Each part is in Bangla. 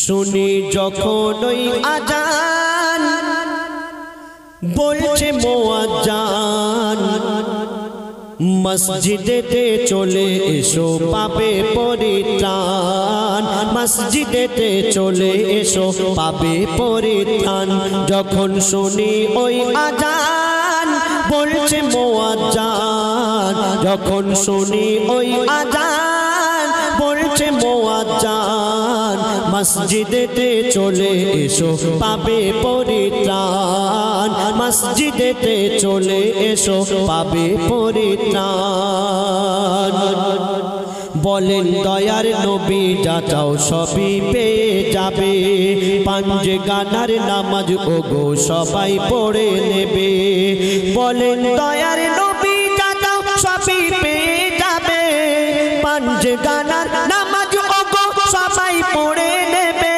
শুনি যখন ওই আজান বলছে মুয়াজ্জিন, মসজিদেতে চলে এসো পাবে পরিত্রাণ, মসজিদেতে চলে এসো পাবে পরিত্রাণ। যখন শুনি ওই আজান বলছে মুয়াজ্জিন, যখন শুনি ওই আজান বলছে মুয়াজ্জিন, মসজিদেতে চলে এসো পাবে পরিত্রাণ, মসজিদেতে চলে এসো পাবে পরিত্রাণ। বলেন দয়ার নবী যা চাও সবই পেয়ে যাবে, পাঞ্জে গানার নামাজ ওগো সবাই পড়ে নেবে। বলেন দয়ার নবী যা চাও সবই পেয়ে যাবে, পাঞ্জে গানার নামাজ ওগো সবাই পড়ে নেবে।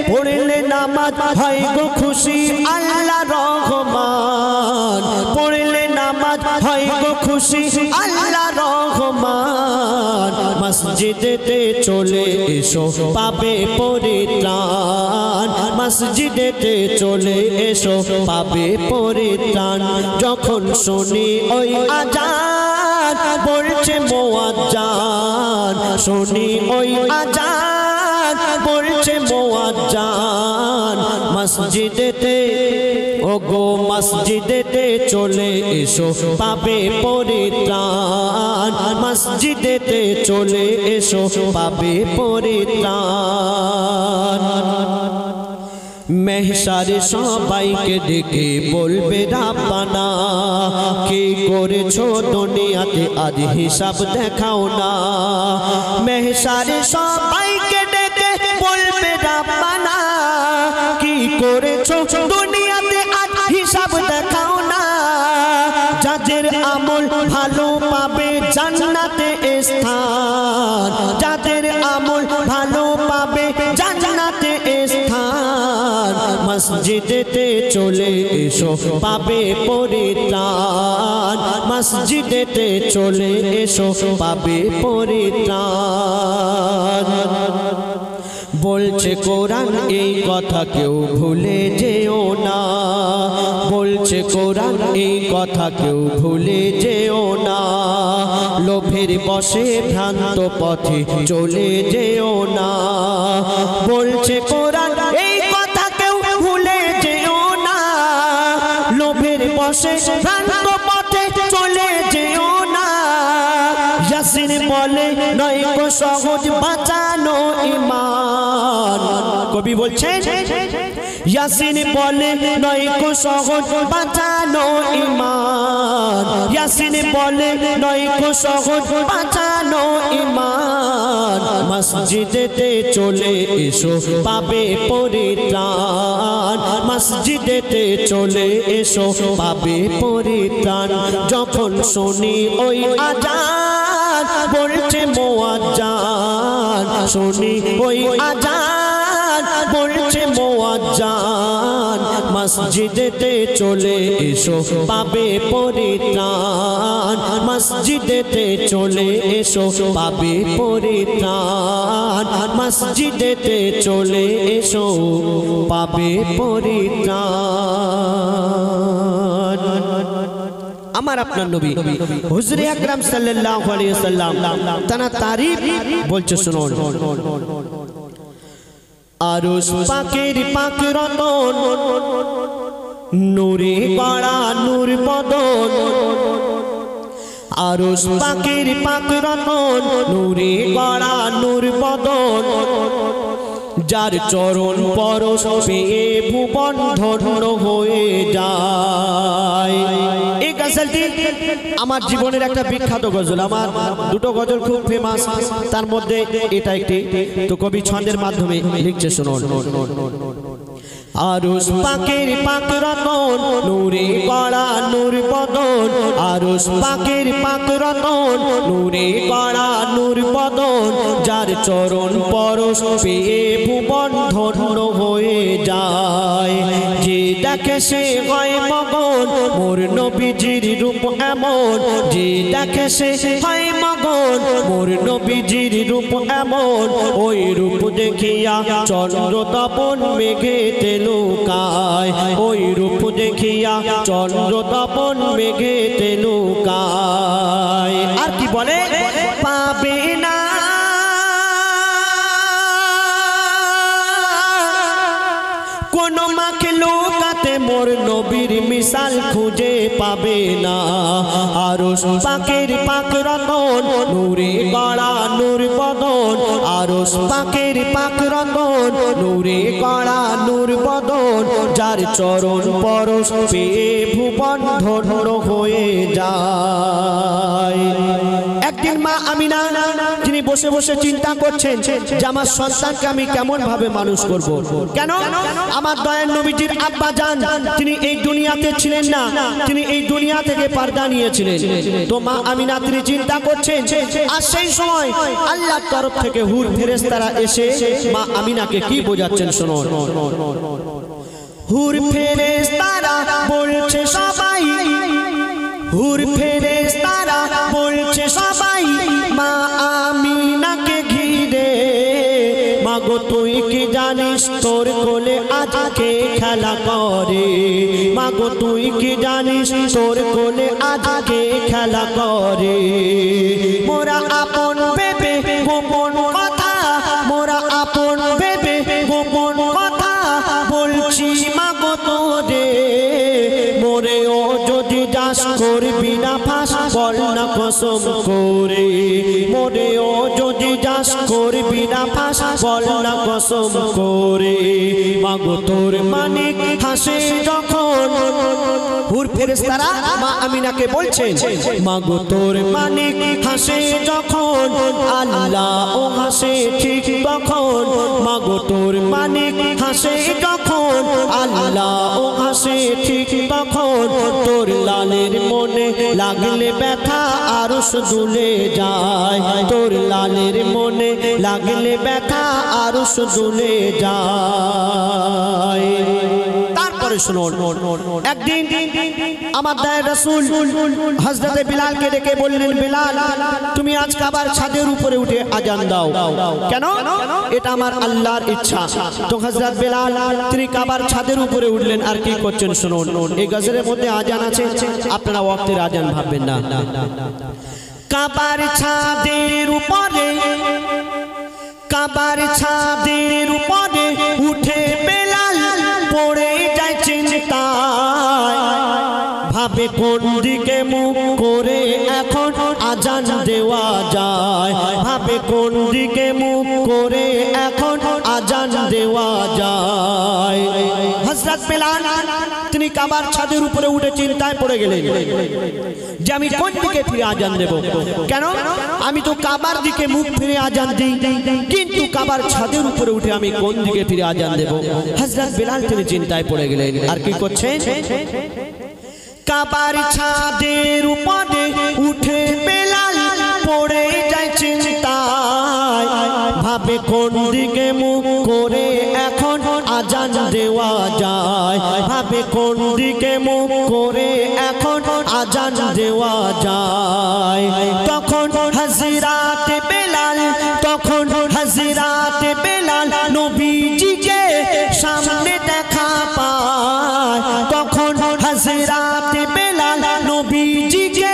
পড়লে নামাজ হয় গো খুশি আল্লাহ রহমান, পড়লে নামাজ হয় গো খুশি আল্লাহ রহমান। মসজিদেতে চলে এসো পাবে পরিত্রাণ, মসজিদেতে চলে এসো পাবে পরিত্রাণ। যখন শুনি ওই আজান বলছে মুয়াজ্জিন, শুনি ওই আজান বলছে মুয়াজ্জিন, মসজিদেতে ওগো মসজিদেতে চলে এসো পাবে পরিত্রাণ, মসজিদেতে চলে এসো পাবে পরিত্রাণ। মেহশারে সবাইকে ডেকে বলবে রাব্বানা, কি করেছো দুনিয়াতে আজ হিসাব দেখাও না। মেহশারে সবাইকে ডেকে বলবে রাব্বানা, কি করেছো দুনিয়াতে আজ হিসাব দেখাও না। যাদের আমল ভালো পাবে জান্নাতে স্থান, যাদের আমল ভালো পাবে জান্নাতে স্থান। মসজিদেতে চলে এসো পাবে পরিত্রাণ, মসজিদেতে চলে এসো পাবে পরিত্রাণ। বলছে কোরআন এই কথা কেউ ভুলে যেও না, বলছে কোরআন এই কথা কেউ ভুলে যেও না। লোভের বশে ভ্রান্ত পথে চলে যেও না, বলছে কোরআন এই কথা কেউ ভুলে যেও না। লোভের বশে ভ্রান্ত পথে চলে যেও না। ইয়াসিন বলে নয় গো সহজ বাঁচানো ঈমান, কবি বলছেন ইয়াসিন বলে নয় গো সহজ বাঁচানো ঈমান, ইয়াসিন বলে নয় গো সহজ বাঁচানো ঈমান। মসজিদেতে চলে এসো পাবে পরিত্রাণ, মসজিদেতে চলে এসো পাবে পরিত্রাণ। যখন শুনি ওই আজান বলছে মুয়াজ্জিন, শুনি ওই আজান বলছে মুয়াজ্জিন, মসজিদেতে চলে এসো পাবে পরিত্রাণ, মসজিদেতে চলে এসো পাবে পরিত্রাণ, মসজিদেতে চলে এসো পাবে পরিত্রাণ। আমার আপনার নবী হুজুর আকরাম সাল্লাল্লাহু আলাইহি ওয়াসাল্লাম তার তারিফ বলছে শুনুন। আরশ পাকের পাক রতন, নূরে গড়া নূর বদন। আরশ পাকের পাক রতন, নূরে গড়া নূর বদন। যার চরণ পরশ পেয়ে ভুবন ধন্য হয়ে যায়। এই গজলটি আমার জীবনের একটা বিখ্যাত গজল। আমার দুটো গজল খুব ফেমাস, তার মধ্যে এটা একটি। তো কবি ছন্দের মাধ্যমে লিখছে শুনুন। আরশ পাকের পাক রতন, নূরে গড়া নূর বদন। আরশ পাকের পাক রতন, নূরে গড়া নূর বদন। যার চরণ পরশ পেয়ে ভুবন ধন্য হয়ে যায়। যে দেখে সে হয় মগন, মোর নবীজির রূপ এমন। যে দেখে সে হয় মগন, গগন মোর নবীজির রূপ এমন ওই রূপ দেখিয়া চন্দ্র তপন মেঘেতে লুকায় ওই রূপ দেখিয়া চন্দ্র তপন মেঘেতে লুকায় আর কি বলে পাবে না কোন মাখলুকাতে মোর নবীর মিসাল খুঁজে পাবে না আরশ পাকের পাক রতন নূরে গড়া নূর বদন আরশ পাকের পাক রতন নূরে গড়া নূর বদন যার চরণ পরশ পেয়ে ভুবন ধন্য হয়ে যায় একদিন মা আমিনা তিনি বসে বসে চিন্তা করছেন যে আমার সন্তানকে আমি কেমন ভাবে মানুষ করব কেন আমার দয়ার নবীজির আব্বা জান তিনি এই দুনিয়াতে ছিলেন না তিনি এই দুনিয়া থেকে পর্দা নিয়েছিলেন তো মা আমিনা তিনি চিন্তা করছেন আর সেই সময় আল্লাহর তরফ থেকে হুর ফেরেশতারা এসে মা আমিনাকে কি বোঝাচ্ছেন শুনুন হুর ফেরেশতারা বলছে সবাই হুর ফেরেশতারা বলছে সবাই মা আমিনাকে ঘিরে মাগো তুই কি জানিস তোর কোলে আজকে খেলা করে মাগো তুই কি জানিস তোর কোলে আজকে খেলা করে মোরা আপন ভেবে গোপন কথা মোরা আপন ভেবে গোপন কথা বলছি মাগো তোরে মোরে ও যদি দাস করবি না ফাঁস বল না কসম করে মোরে ও যদি দাস করবি না ফাঁস বল না কসম করে মাগো তোর মানিক হাসে যখন হুর ফেরেশতারা মা আমিনাকে বলছেন মাগো তোর মানিক হাসে যখন আল্লাহ ও হাসে ঠিক তখন মাগো তোর মানিক হাসে যখন আল্লাহ ও হাসে ঠিক তখন তোর লালের মনে লাগলে ব্যথা আরশ দুলে যায় তোর লালের মনে লাগলে ব্যথা আরশ দুলে যায় তারপরে শুনুন একদিন আমার দয়ার রাসূল হযরতে বিলালকে ডেকে বললেন বিলাল তুমি আজ কাবার ছাদের উপরে উঠে আজান দাও কেন এটা আমার আল্লাহর ইচ্ছা তো হযরত বিলাল তিনি কাবার ছাদের উপরে উঠলেন আর কি করছেন শুনুন এই গজলের মধ্যে আজান আছে আপনারা ওয়াক্তের আজান ভাববেন না কাবার ছাদের উপরে কাবার ছাদের উপরে উঠে বেলাল পড়ে যায় চিন্তায় ভাবে কোন দিকে মুখ করে এখন আজান দেওয়া যায় ভাবে কোন দিকে মুখ করে এখন আজান দেওয়া যায় হযরত বেলাল তিনি কাবার ছাদের উপরে উঠে চিন্তায় পড়ে গেলেন যে আমি কোন দিকে ফিরে আজান দেব কেন আমি তো কাবার দিকে মুখ ফিরে আজান দিই কিন্তু কাবার ছাদের উপরে উঠে আমি কোন দিকে ফিরে আজান দেব হযরত বেলাল তিনি চিন্তায় পড়ে গেলেন আর কি করছেন কাবার ছাদের উপরে উঠে বেলাল পড়ে যায় চিন্তায় ভাবে কোন দিকে মুখ করে এখন আজান দেওয়া যায় ভাবে কোন দিকে মুখ করে এখন আজান দেওয়া যায় তখন হযরতে বেলাল তখন হযরতে বেলাল নবীজিকে সামনে দেখা পায় তখন হযরতে বেলাল নবীজিকে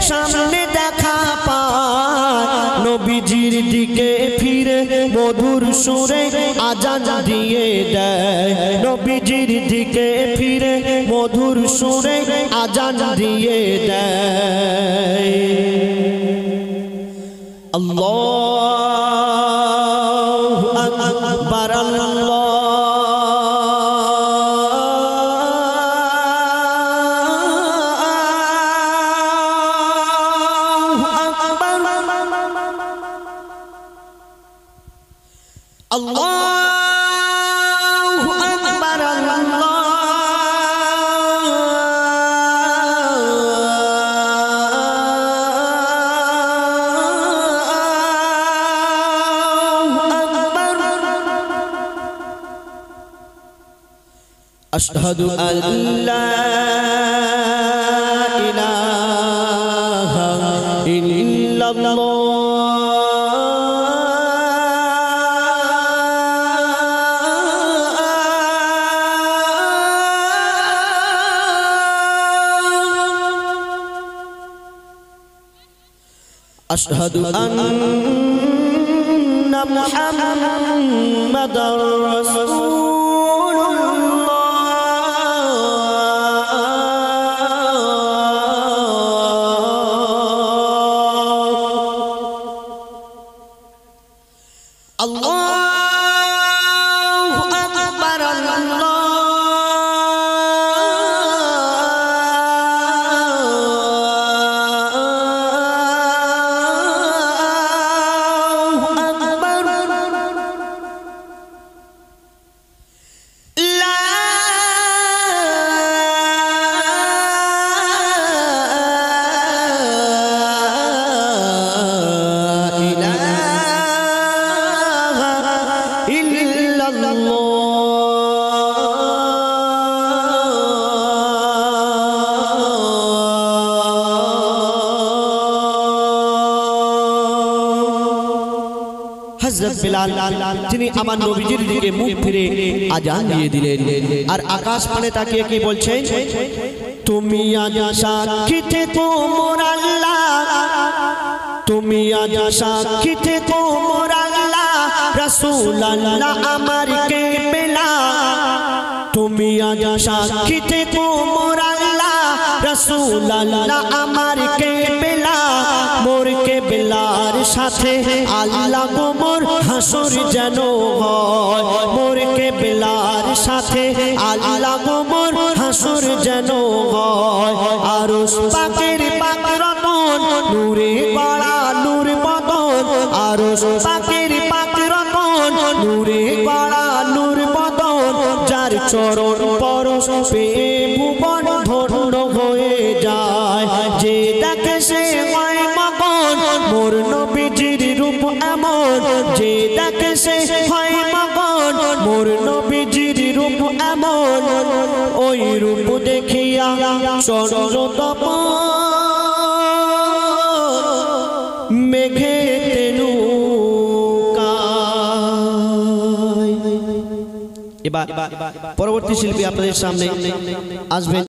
সামনে দেখা পায় নবীজির দিকে ফিরে মধুর সুরে আজান দিয়ে দেয় নবীজির দিকে ফিরে মধুর সুরে আজান দিয়ে দেয় আল্লাহু আকবার আল্লাহু আকবার আল্লাহু আকবার আশহাদু আল্লা ইলাহা ইল্লাল্লাহ আশহাদু আন্না মুহাম্মাদার রাসূলুল্লাহ। আল্লাহু আকবার, আল্লাহু আকবার। লা হযরত বিলাল তিনি আমার নবীজির দিকে মুখ ফিরে আজান দিয়ে দিলেন আর আকাশ পানে তাকিয়ে কি বলছেন, তুমি আজ সাক্ষী থেকো মোর আল্লাহ, তুমি আজ সাক্ষী থেকো মোর আল্লাহ, রাসূল আল্লাহ আমার কেবলা। তুমি আজ সাক্ষী থেকো মোর আল্লাহ, রাসূল আল্লাহ আমার কেবলা। মোর কেবলার সাথে আল্লাহ গো মোর হাসর যেন হয়, মোর কেবলার সাথে আল্লাহ গো মোর হাসর যেন হয়। আরশ পাকের পাক রতন নূরে গড়া নূর বদন, আরশ পাকের পাক রতন নূরে গড়া নূর বদন। যার চরণ পরশ পেয়ে ভুবন ধন্য হয়ে যায়, যে দেখে সে হয় মগন মোর নবীজির রূপ এমন, যে দেখে সে হয় মগন মোর নবীজির রূপ এমন। ওই রূপ দেখিয়া চন্দ্র তপন মেঘেতে নৌকায়। এবার পরবর্তী শিল্পী আপনাদের সামনে আসবেন।